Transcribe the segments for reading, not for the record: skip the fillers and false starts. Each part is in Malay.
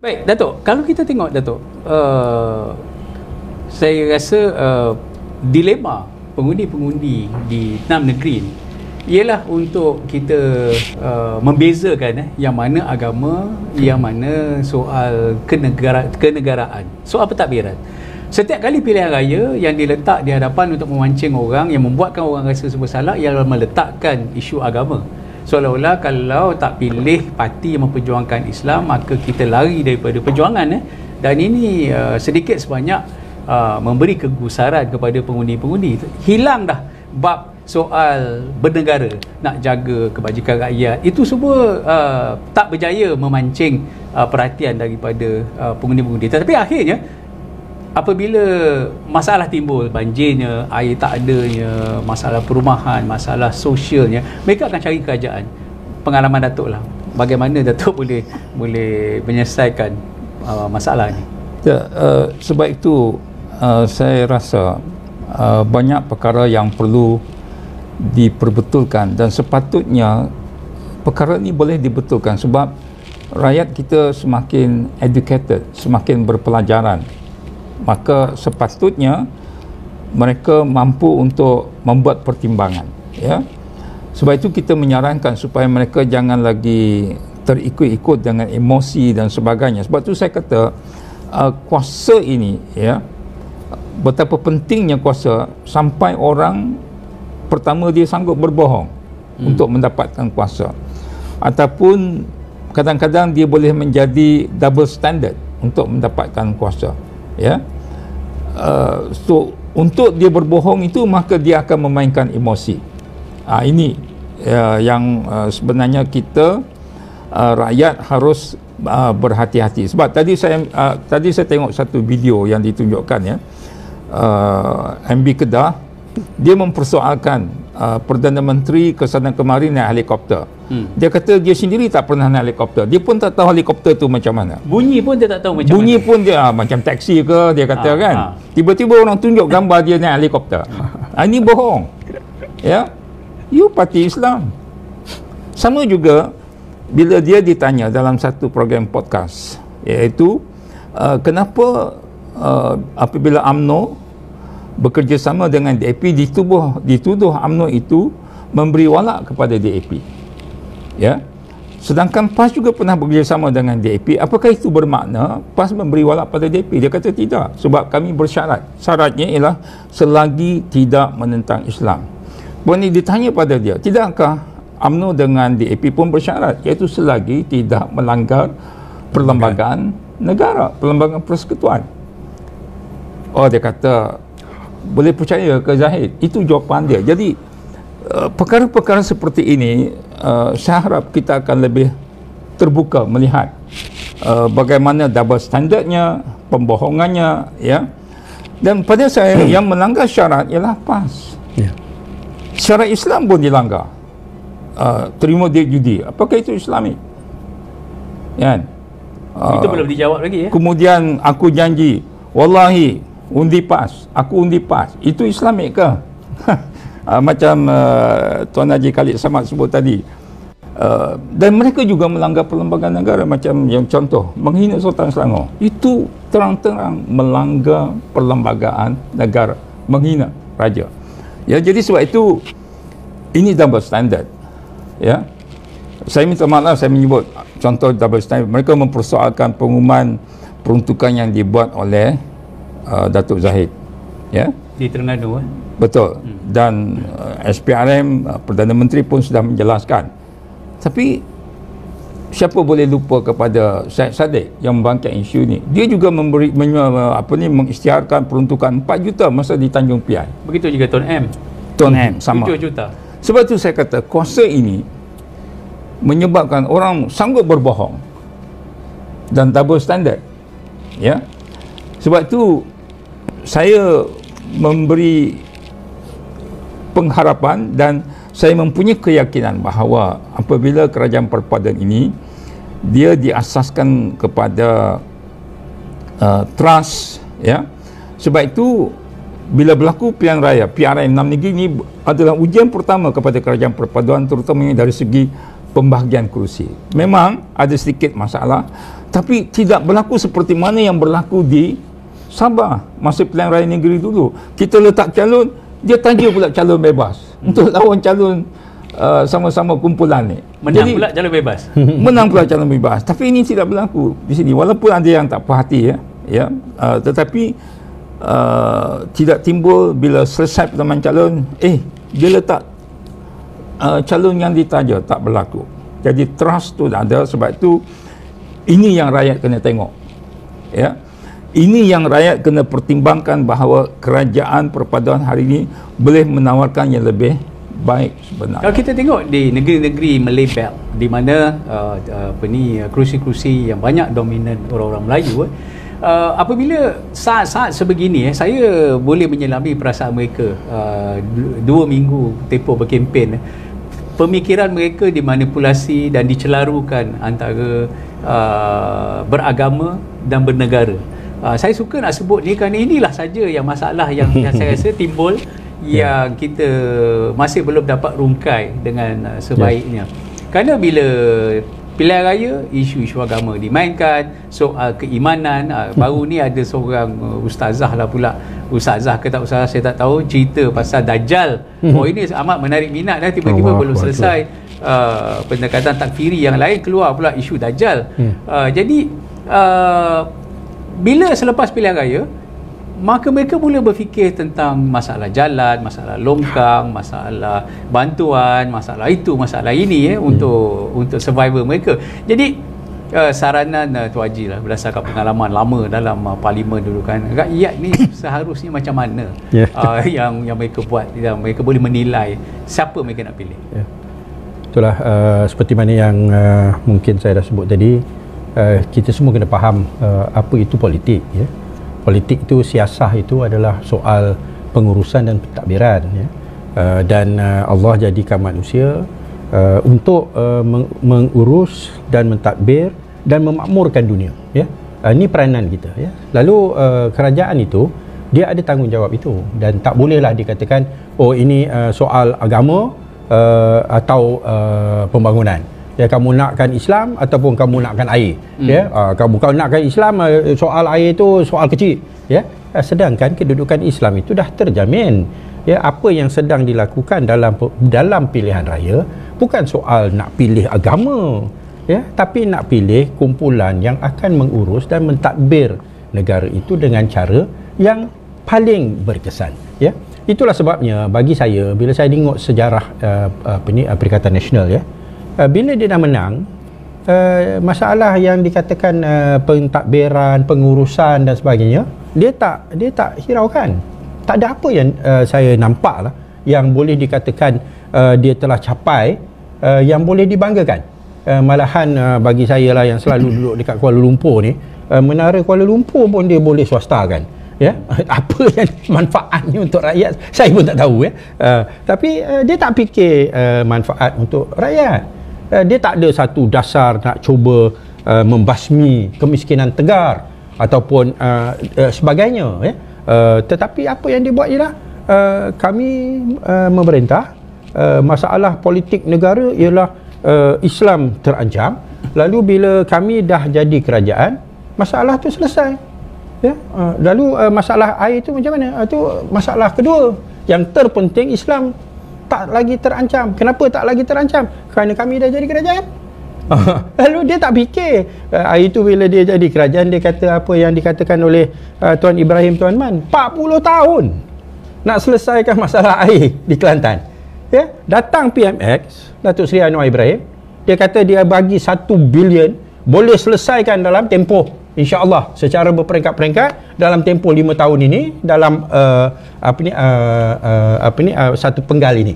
Baik, Datuk, kalau kita tengok Datuk, saya rasa dilema pengundi-pengundi di 6 negeri ni ialah untuk kita membezakan yang mana agama, yang mana soal kenegaraan, soal pentadbiran. Setiap kali pilihan raya yang diletak di hadapan untuk memancing orang, yang membuatkan orang rasa bersalah, ialah meletakkan isu agama. Seolah-olah kalau tak pilih parti yang memperjuangkan Islam, maka kita lari daripada perjuangan. Dan ini sedikit sebanyak memberi kegusaran kepada pengundi-pengundi. Hilang dah bab soal bernegara, nak jaga kebajikan rakyat. Itu semua tak berjaya memancing perhatian daripada pengundi-pengundi. Tetapi akhirnya apabila masalah timbul, banjirnya, air tak adanya, masalah perumahan, masalah sosialnya, mereka akan cari kerajaan. Pengalaman Datuk lah, bagaimana Datuk boleh menyelesaikan masalah ni? Ya, sebab itu saya rasa banyak perkara yang perlu diperbetulkan, dan sepatutnya perkara ini boleh dibetulkan sebab rakyat kita semakin educated, semakin berpelajaran. Maka sepatutnya mereka mampu untuk membuat pertimbangan, ya. Sebab itu kita menyarankan supaya mereka jangan lagi terikut-ikut dengan emosi dan sebagainya. Sebab itu saya kata kuasa ini, ya, betapa pentingnya kuasa sampai orang pertama dia sanggup berbohong untuk mendapatkan kuasa, ataupun kadang-kadang dia boleh menjadi double standard untuk mendapatkan kuasa, ya. So untuk dia berbohong itu, maka dia akan memainkan emosi. Ini yang sebenarnya kita rakyat harus berhati-hati. Sebab tadi saya tengok satu video yang ditunjukkan, ya, MB Kedah, dia mempersoalkan Perdana Menteri ke sana kemari naik helikopter. Dia kata dia sendiri tak pernah naik helikopter. Dia pun tak tahu helikopter tu macam mana. Bunyi pun dia tak tahu macam Bunyi mana. pun dia macam taksi ke, dia kata kan. Tiba-tiba orang tunjuk gambar dia naik helikopter. Ini bohong. Ya. You parti Islam. Sama juga bila dia ditanya dalam satu program podcast, iaitu kenapa apabila UMNO bekerjasama dengan DAP, dituduh UMNO itu memberi walak kepada DAP, ya. Sedangkan PAS juga pernah bekerjasama dengan DAP. Apakah itu bermakna PAS memberi walak pada DAP? Dia kata tidak, sebab kami bersyarat. Syaratnya ialah selagi tidak menentang Islam. Ini ditanya pada dia, tidakkah UMNO dengan DAP pun bersyarat, iaitu selagi tidak melanggar perlembagaan negara, perlembagaan persekutuan. Oh, dia kata boleh percaya ke Zahid? Itu jawapan dia. Jadi perkara-perkara seperti ini saya harap kita akan lebih terbuka melihat bagaimana double standardnya, pembohongannya, ya. Dan pada saya yang melanggar syarat ialah PAS, ya. Syarat Islam pun dilanggar. Terima duit judi, apakah itu Islamik? Kan? Itu belum dijawab lagi, ya. Kemudian aku janji, wallahi undi PAS, aku undi PAS, itu Islamik ke? Macam Tuan Haji Khalid Samad sebut tadi. Dan mereka juga melanggar perlembagaan negara, macam yang contoh menghina Sultan Selangor, itu terang-terang melanggar perlembagaan negara, menghina raja, ya. Jadi sebab itu ini double standard, ya. Saya minta maaf saya menyebut contoh double standard. Mereka mempersoalkan pengumuman peruntukan yang dibuat oleh Datuk Zahid, ya, di Terengganu, betul. Dan SPRM, Perdana Menteri pun sudah menjelaskan. Tapi siapa boleh lupa kepada Syed Saddiq yang membangkit isu ini? Dia juga mengisytiharkan peruntukan 4 juta masa di Tanjung Piai. Begitu juga Tuan M. Tuan M sama 7 juta. Sebab itu saya kata kuasa ini menyebabkan orang sanggup berbohong dan double standard, ya. Sebab itu saya memberi pengharapan dan saya mempunyai keyakinan bahawa apabila kerajaan perpaduan ini dia diasaskan kepada trust, ya. Sebab itu bila berlaku pilihan raya PRN 6 negeri ini adalah ujian pertama kepada kerajaan perpaduan, terutamanya dari segi pembahagian kerusi. Memang ada sedikit masalah, tapi tidak berlaku seperti mana yang berlaku di Sabah masa pilihan raya negeri dulu. Kita letak calon, dia tanya pula calon bebas untuk lawan calon sama-sama kumpulan ni. Menang pula calon bebas. Menang pula calon bebas. Tapi ini tidak berlaku di sini. Walaupun ada yang tak puas hati tetapi tidak timbul bila selesai pertemuan calon, dia letak calon yang ditaja, tak berlaku. Jadi trust tu dah ada. Sebab tu ini yang rakyat kena tengok. Ini yang rakyat kena pertimbangkan, bahawa kerajaan perpaduan hari ini boleh menawarkan yang lebih baik sebenarnya. Kalau kita tengok di negeri-negeri Malay Belt, di mana kerusi-kerusi yang banyak dominan orang-orang Melayu, apabila saat-saat sebegini, saya boleh menyelami perasaan mereka. 2 minggu tempoh berkempen, pemikiran mereka dimanipulasi dan dicelarukan antara beragama dan bernegara. Saya suka nak sebut ni kerana inilah saja yang masalah yang saya rasa timbul yang kita masih belum dapat rungkai dengan sebaiknya. Kerana bila pilihan raya, isu-isu agama dimainkan, soal keimanan. Baru ni ada seorang ustazah lah pula, ustazah ke tak ustazah saya tak tahu, cerita pasal Dajjal. Ini amat menarik minat dah, tiba-tiba belum selesai pendekatan takfiri yang lain, keluar pula isu Dajjal. Jadi bila selepas pilihan raya, maka mereka mula berfikir tentang masalah jalan, masalah longkang, masalah bantuan, masalah itu, masalah ini untuk survival mereka. Jadi saranan Tu Haji lah, berdasarkan pengalaman lama dalam parlimen dulu kan, rakyat ni seharusnya macam mana yang mereka buat, yang mereka boleh menilai siapa mereka nak pilih. Itulah seperti mana yang mungkin saya dah sebut tadi, kita semua kena faham apa itu politik. Politik itu, siasah itu adalah soal pengurusan dan pentadbiran, dan Allah jadikan manusia untuk mengurus dan mentadbir dan memakmurkan dunia. Ini peranan kita. Lalu kerajaan itu, dia ada tanggungjawab itu, dan tak bolehlah dikatakan ini soal agama atau pembangunan. Kamu nakkan Islam ataupun kamu nakkan air. Kamu nakkan Islam, soal air itu soal kecil. Sedangkan kedudukan Islam itu dah terjamin. Apa yang sedang dilakukan dalam pilihan raya bukan soal nak pilih agama, tapi nak pilih kumpulan yang akan mengurus dan mentadbir negara itu dengan cara yang paling berkesan. Itulah sebabnya bagi saya, bila saya tengok sejarah Perikatan Nasional, bila dia dah menang, masalah yang dikatakan pentadbiran, pengurusan dan sebagainya, dia tak hiraukan. Tak ada apa yang saya nampak lah yang boleh dikatakan dia telah capai yang boleh dibanggakan. Malahan bagi saya lah, yang selalu duduk dekat Kuala Lumpur ni, Menara Kuala Lumpur pun dia boleh swastakan. Apa yang manfaatnya untuk rakyat, saya pun tak tahu. Tapi dia tak fikir manfaat untuk rakyat. Dia tak ada satu dasar nak cuba membasmi kemiskinan tegar ataupun sebagainya. Tetapi apa yang dia buat ialah kami memerintah, masalah politik negara ialah Islam terancam. Lalu bila kami dah jadi kerajaan, masalah tu selesai. Lalu masalah air tu macam mana? Itu masalah kedua. Yang terpenting, Islam tak lagi terancam. Kenapa tak lagi terancam? Kerana kami dah jadi kerajaan. Lalu dia tak fikir hari itu bila dia jadi kerajaan, dia kata apa yang dikatakan oleh Tuan Ibrahim Tuan Man, 40 tahun nak selesaikan masalah air di Kelantan. Datang PMX Datuk Seri Anwar Ibrahim, dia kata dia bagi 1 bilion boleh selesaikan dalam tempoh, insya-Allah, secara berperingkat-peringkat dalam tempoh 5 tahun ini, dalam satu penggal ini.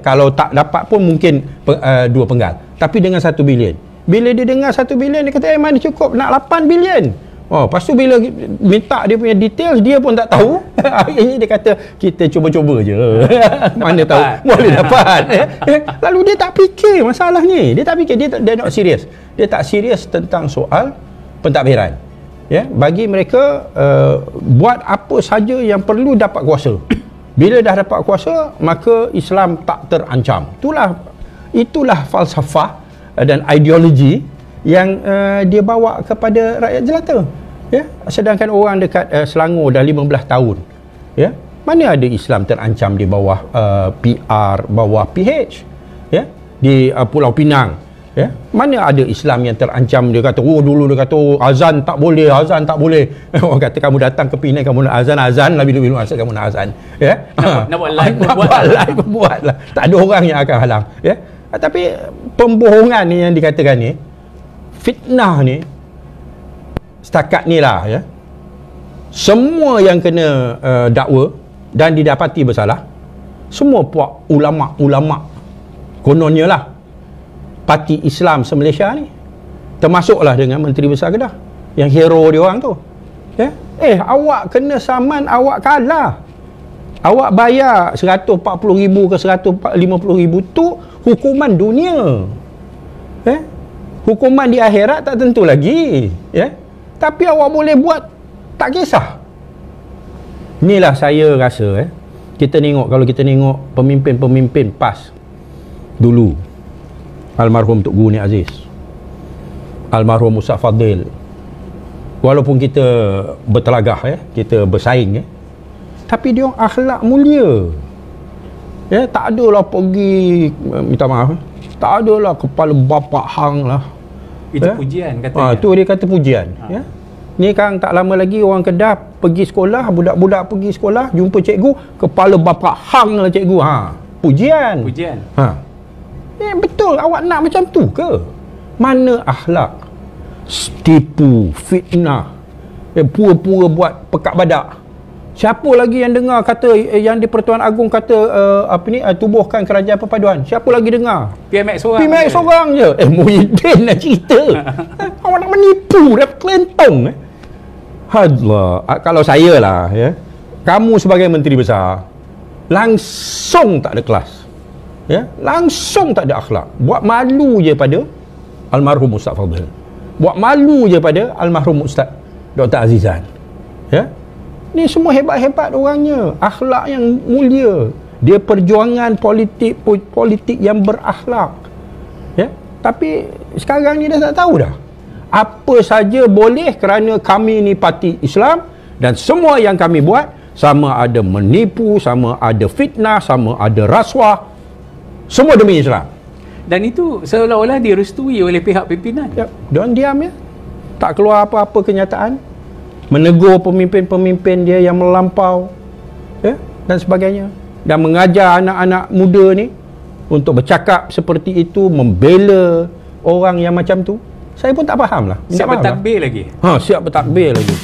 Kalau tak dapat pun mungkin 2 penggal, tapi dengan 1 bilion. Bila dia dengar 1 bilion, dia kata mana cukup, nak 8 bilion. Lepas tu bila minta dia punya details, dia pun tak tahu. Ini dia kata kita cuba-cuba je. Mana tahu boleh dapat. Lalu dia tak fikir masalah ni. Dia tak fikir, dia not serius. Dia tak serius tentang soal pentadbiran. Bagi mereka buat apa saja yang perlu dapat kuasa. Bila dah dapat kuasa, maka Islam tak terancam. Itulah falsafah dan ideologi yang dia bawa kepada rakyat jelata, ya. Sedangkan orang dekat Selangor dah 15 tahun, ya, mana ada Islam terancam di bawah PR, bawah PH, ya, di Pulau Pinang, ya, mana ada Islam yang terancam. Dia kata, oh dulu dia kata, oh, azan tak boleh, azan tak boleh. Orang kata kamu datang ke Penang kamu nak azan lah, bila masa kamu nak azan, ya. Nak buat live pun buat lah. Tak ada orang yang akan halang, ya. Tapi pembohongan ni yang dikatakan ni, fitnah ni, setakat ni lah, ya, semua yang kena dakwa dan didapati bersalah, semua puak ulama-ulama kononnya lah parti Islam se-Malaysia ni, termasuklah dengan Menteri Besar Kedah yang hero dia orang tu, ya. Awak kena saman, awak kalah, awak bayar 140,000 ke 150,000 tu hukuman dunia, ya. Hukuman di akhirat tak tentu lagi, ya. Tapi awak boleh buat, tak kisah. Inilah saya rasa, kita tengok, kalau kita tengok pemimpin-pemimpin PAS dulu, almarhum Tok Guru Nik Aziz, almarhum Ustaz Fadil, walaupun kita bertelagah, kita bersaing, tapi dia orang akhlak mulia, ya. Tak adalah pergi minta maaf, tak adalah kepala bapak hang lah. Itu pujian katanya. Tu dia kata pujian, ya. Ni kan tak lama lagi orang Kedah pergi sekolah, budak-budak pergi sekolah, jumpa cikgu, kepala bapak hang lah cikgu. Pujian. Betul, awak nak macam tu ke? Mana akhlak? Tipu, fitnah, pura-pura buat pekat badak. Siapa lagi yang dengar kata yang di Pertuan Agong kata tubuhkan kerajaan perpaduan? Siapa lagi dengar? PMX seorang je. Muhyiddin nak cerita. Awak nak menipu, dah kelentong. Allah, kalau saya lah, ya, kamu sebagai Menteri Besar langsung tak ada kelas, ya, langsung tak ada akhlak. Buat malu je pada almarhum Ustaz Fadil, buat malu je pada almarhum Ustaz Dr. Azizan, ya. Ni semua hebat-hebat orangnya, akhlak yang mulia. Dia perjuangan politik yang berakhlak, ya. Tapi sekarang ni dah tak tahu dah. Apa saja boleh kerana kami ni parti Islam, dan semua yang kami buat sama ada menipu, sama ada fitnah, sama ada rasuah, semua demi Islam. Dan itu seolah-olah direstui oleh pihak pimpinan. Ya, diorang diam, ya. Tak keluar apa-apa kenyataan. Menegur pemimpin-pemimpin dia yang melampau, ya, dan sebagainya, dan mengajar anak-anak muda ni untuk bercakap seperti itu, membela orang yang macam tu. Saya pun tak faham lah. Siap bertakbir lagi. Siap bertakbir lagi.